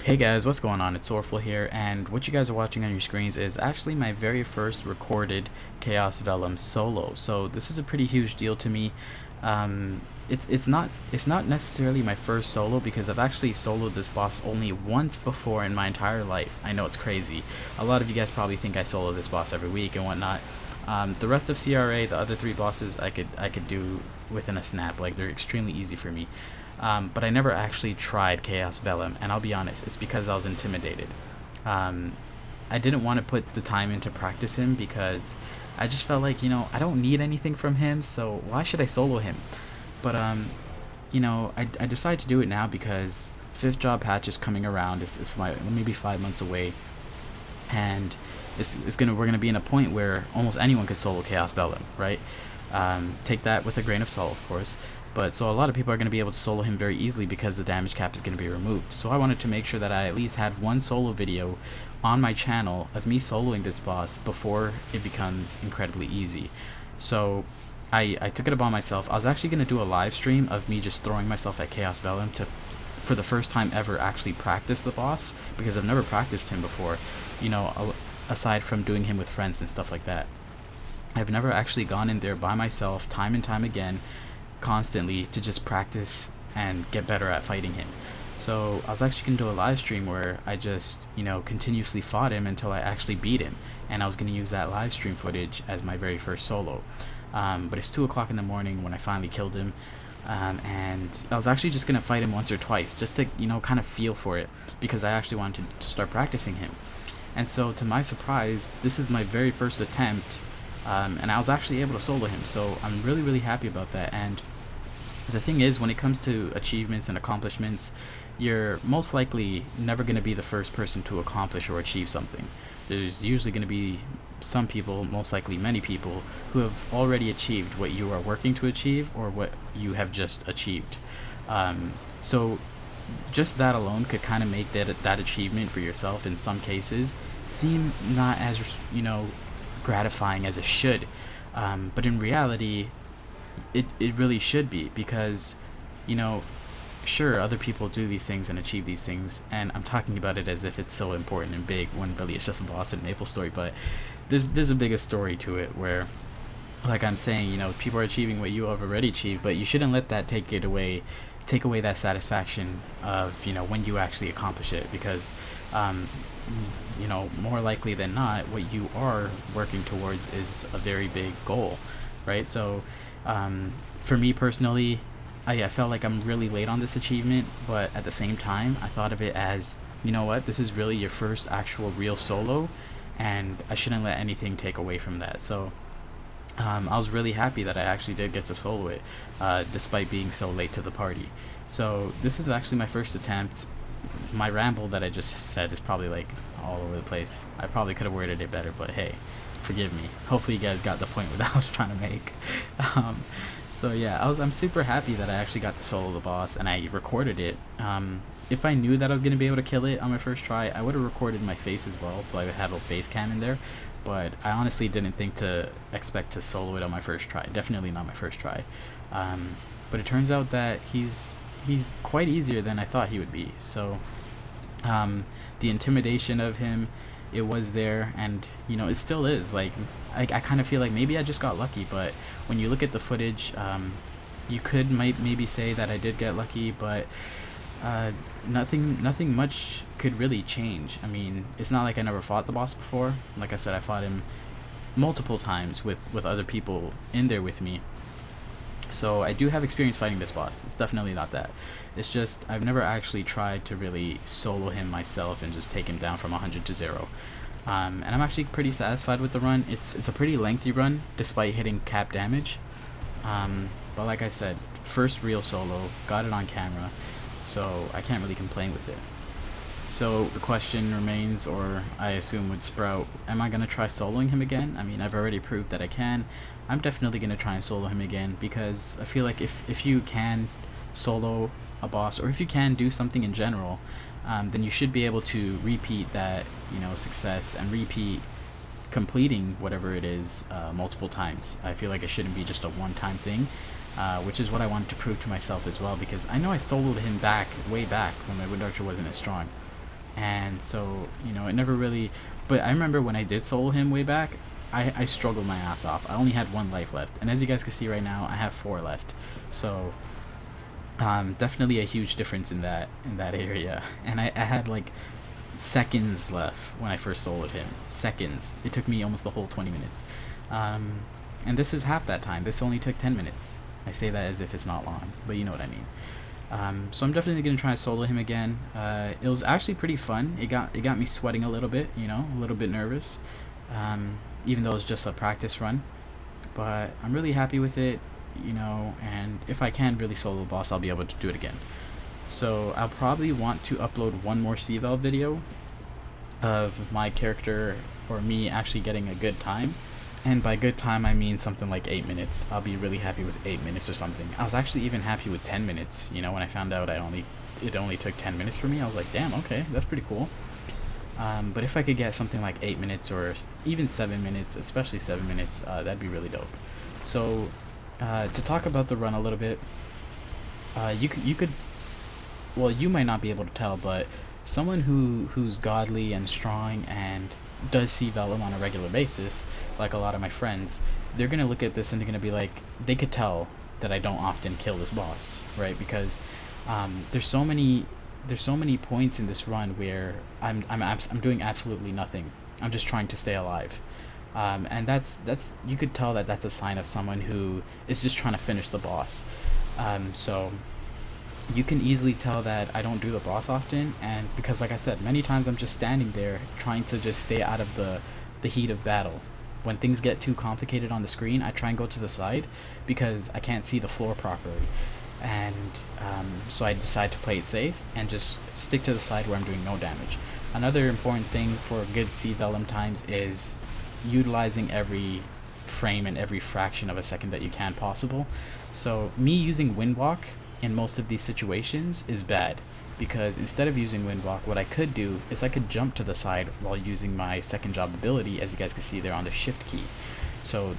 Hey guys, what's going on? It's Sorrowful here, and what you guys are watching on your screens is actually my very first recorded Chaos Vellum solo. So this is a pretty huge deal to me. It's not necessarily my first solo because I've actually soloed this boss only once before in my entire life. I know it's crazy. A lot of you guys probably think I solo this boss every week and whatnot. The rest of CRA, the other three bosses, I could do within a snap. Like, they're extremely easy for me. But I never actually tried Chaos Vellum, and I'll be honest, it's because I was intimidated. I didn't want to put the time in to practice him because I just felt like, I don't need anything from him, so why should I solo him? But, I decided to do it now because 5th job patch is coming around. It's maybe 5 months away, and we're gonna be in a point where almost anyone could solo Chaos Vellum, right? Take that with a grain of salt, of course. But so a lot of people are going to be able to solo him very easily because the damage cap is going to be removed. So I wanted to make sure that I at least had one solo video on my channel of me soloing this boss before it becomes incredibly easy. So I took it upon myself. I was actually going to do a live stream of me just throwing myself at Chaos Vellum to, for the first time ever, actually practice the boss, because I've never practiced him before, aside from doing him with friends and stuff like that. I've never actually gone in there by myself time and time again, constantly, to just practice and get better at fighting him. So I was actually going to do a live stream where I just, continuously fought him until I actually beat him, and I was going to use that live stream footage as my very first solo. But it's 2 o'clock in the morning when I finally killed him, and I was actually just going to fight him once or twice just to, kind of feel for it, because I actually wanted to start practicing him. And so, to my surprise, this is my very first attempt, and I was actually able to solo him, so I'm really, really happy about that. And the thing is, when it comes to achievements and accomplishments, you're most likely never going to be the first person to accomplish or achieve something. There's usually going to be some people, most likely many people, who have already achieved what you are working to achieve or what you have just achieved. So just that alone could kind of make that achievement for yourself in some cases seem not as, gratifying as it should, but in reality it really should be, because sure, other people do these things and achieve these things, and I'm talking about it as if it's so important and big when really it's just a boss in MapleStory, but there's a bigger story to it where, like I'm saying, people are achieving what you have already achieved, but you shouldn't let that take away that satisfaction of when you actually accomplish it, because more likely than not, what you are working towards is a very big goal, right? So for me personally, I felt like I'm really late on this achievement, but at the same time I thought of it as, this is really your first actual real solo, and I shouldn't let anything take away from that. So I was really happy that I actually did get to solo it, despite being so late to the party. So this is actually my first attempt. My ramble that I just said is probably like all over the place. I probably could have worded it better, but hey, forgive me. Hopefully you guys got the point that I was trying to make. So yeah, I'm super happy that I actually got to solo the boss and I recorded it. If I knew that I was going to be able to kill it on my first try, I would have recorded my face as well, so I would have a face cam in there. But I honestly didn't expect to solo it on my first try. Definitely not my first try. But it turns out that he's quite easier than I thought he would be. So the intimidation of him, it was there, and it still is. Like, I kind of feel like maybe I just got lucky, but when you look at the footage, you could maybe say that I did get lucky, but nothing much could really change. I mean, it's not like I never fought the boss before. Like I said, I fought him multiple times with other people in there with me. So I do have experience fighting this boss. It's definitely not that. It's just I've never actually tried to really solo him myself and just take him down from 100 to 0. And I'm actually pretty satisfied with the run. It's a pretty lengthy run despite hitting cap damage. But like I said, first real solo, got it on camera, so I can't really complain with it. So the question remains, or I assume would sprout, am I going to try soloing him again? I mean, I've already proved that I can. I'm definitely going to try and solo him again, because I feel like if you can solo a boss, or if you can do something in general, then you should be able to repeat that, success, and repeat completing whatever it is multiple times. I feel like it shouldn't be just a one-time thing, which is what I wanted to prove to myself as well, because I know I soloed him way back when my Wind Archer wasn't as strong. and so, you know, it never really. But I remember when I did solo him way back, I struggled my ass off. I only had 1 life left, and as you guys can see right now, I have 4 left. So definitely a huge difference in that area. And I had like seconds left when I first soloed him. Seconds. It took me almost the whole 20 minutes. And this is half that time. This only took 10 minutes. I say that as if it's not long, but you know what I mean. So I'm definitely gonna try to solo him again. It was actually pretty fun. It got me sweating a little bit, you know, a little bit nervous, even though it was just a practice run. But I'm really happy with it, you know. And if I can really solo the boss, I'll be able to do it again. So I'll probably want to upload one more CVL video of my character or me actually getting a good time. And by good time, I mean something like 8 minutes. I'll be really happy with 8 minutes or something. I was actually even happy with 10 minutes. You know, when I found out it only took 10 minutes for me, I was like, damn, okay, that's pretty cool. But if I could get something like 8 minutes or even 7 minutes, especially 7 minutes, that'd be really dope. So to talk about the run a little bit, you could, well, you might not be able to tell, but someone who's godly and strong and does see Vellum on a regular basis, like a lot of my friends, they're gonna look at this and they're gonna be like, they could tell that I don't often kill this boss, right? Because there's so many points in this run where I'm doing absolutely nothing. I'm just trying to stay alive, and that's you could tell that that's a sign of someone who is just trying to finish the boss. So you can easily tell that I don't do the boss often, and because like I said, many times I'm just standing there trying to just stay out of the heat of battle. When things get too complicated on the screen, I try and go to the side because I can't see the floor properly, and so I decide to play it safe and just stick to the side where I'm doing no damage. Another important thing for good C Vellum times is utilizing every frame and every fraction of a second that you can possible. So me using Windwalk in most of these situations is bad, because instead of using Windwalk, what I could do is I could jump to the side while using my second job ability, as you guys can see there on the shift key. So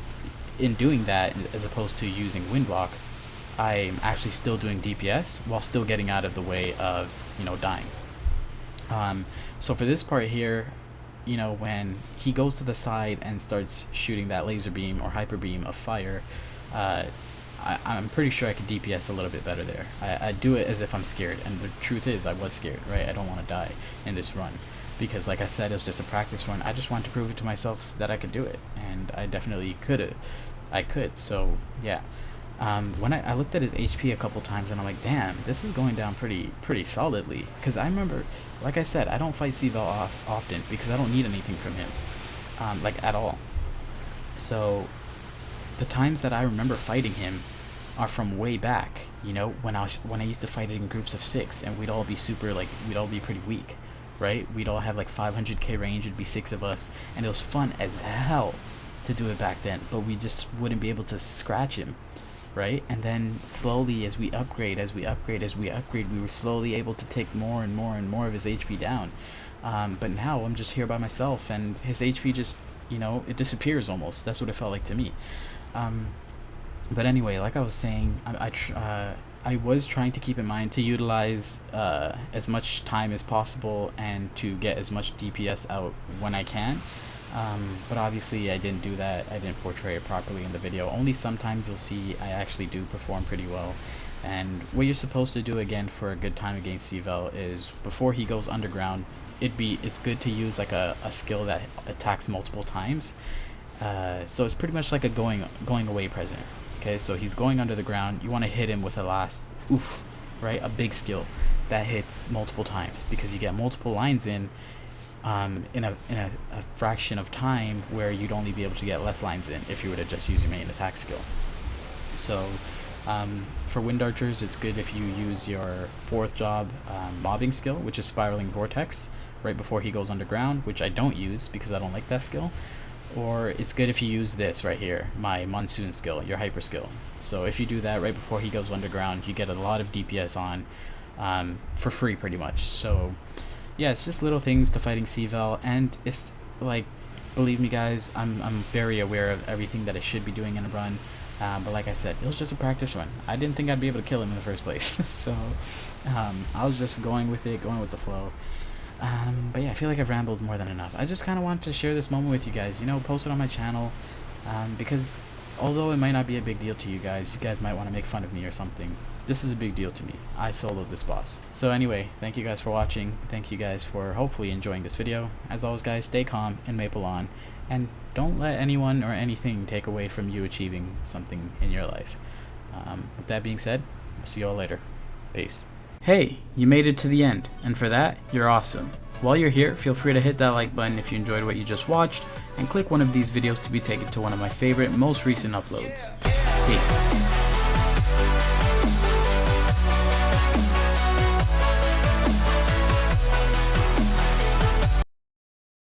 in doing that, as opposed to using Windwalk, I'm actually still doing DPS while still getting out of the way of, you know, dying. So for this part here, you know, when he goes to the side and starts shooting that laser beam or hyper beam of fire, I'm pretty sure I could DPS a little bit better there. I do it as if I'm scared, and the truth is I was scared, right? I don't want to die in this run, because like I said, it was just a practice run. I just wanted to prove it to myself that I could do it, and I definitely could. So yeah. When I looked at his HP a couple times, and I'm like, damn, this is going down pretty solidly. Because I remember, like I said, I don't fight C-Vel often because I don't need anything from him, like at all. So the times that I remember fighting him are from way back, you know, when I used to fight it in groups of 6, and we'd all be we'd all be pretty weak, right? We'd all have like 500k range, it'd be 6 of us, and it was fun as hell to do it back then, but we just wouldn't be able to scratch him, right? And then slowly, as we upgrade, we were slowly able to take more and more of his HP down. But now I'm just here by myself, and his HP just, you know, it disappears almost. That's what it felt like to me. But anyway, like I was saying, I was trying to keep in mind to utilize as much time as possible and to get as much DPS out when I can. But obviously I didn't do that. I didn't portray it properly in the video. Only sometimes you'll see I actually do perform pretty well. And what you're supposed to do again for a good time against C-Vel is before he goes underground, it's good to use like a skill that attacks multiple times. So it's pretty much like a going away present. Okay, so he's going under the ground. You want to hit him with a last oof, right? A big skill that hits multiple times, because you get multiple lines in a fraction of time where you'd only be able to get less lines in if you were to just use your main attack skill. So for Wind Archers, it's good if you use your 4th job mobbing skill, which is Spiraling Vortex, right before he goes underground, which I don't use because I don't like that skill. Or it's good if you use this right here, my Monsoon skill, your hyper skill. So if you do that right before he goes underground, you get a lot of DPS on for free pretty much. So yeah, it's just little things to fighting C-Vel, and it's like, believe me guys, I'm very aware of everything that I should be doing in a run. But like I said, it was just a practice run. I didn't think I'd be able to kill him in the first place. So I was just going with the flow. But yeah, I feel like I've rambled more than enough. I just kind of wanted to share this moment with you guys, you know, post it on my channel, because although it might not be a big deal to you guys might want to make fun of me or something. This is a big deal to me. I soloed this boss. So anyway, thank you guys for watching. Thank you guys for hopefully enjoying this video. As always guys, stay calm and maple on, and don't let anyone or anything take away from you achieving something in your life. With that being said, I'll see you all later. Peace. Hey, you made it to the end, and for that, you're awesome. While you're here, feel free to hit that like button if you enjoyed what you just watched, and click one of these videos to be taken to one of my favorite, most recent uploads. Peace.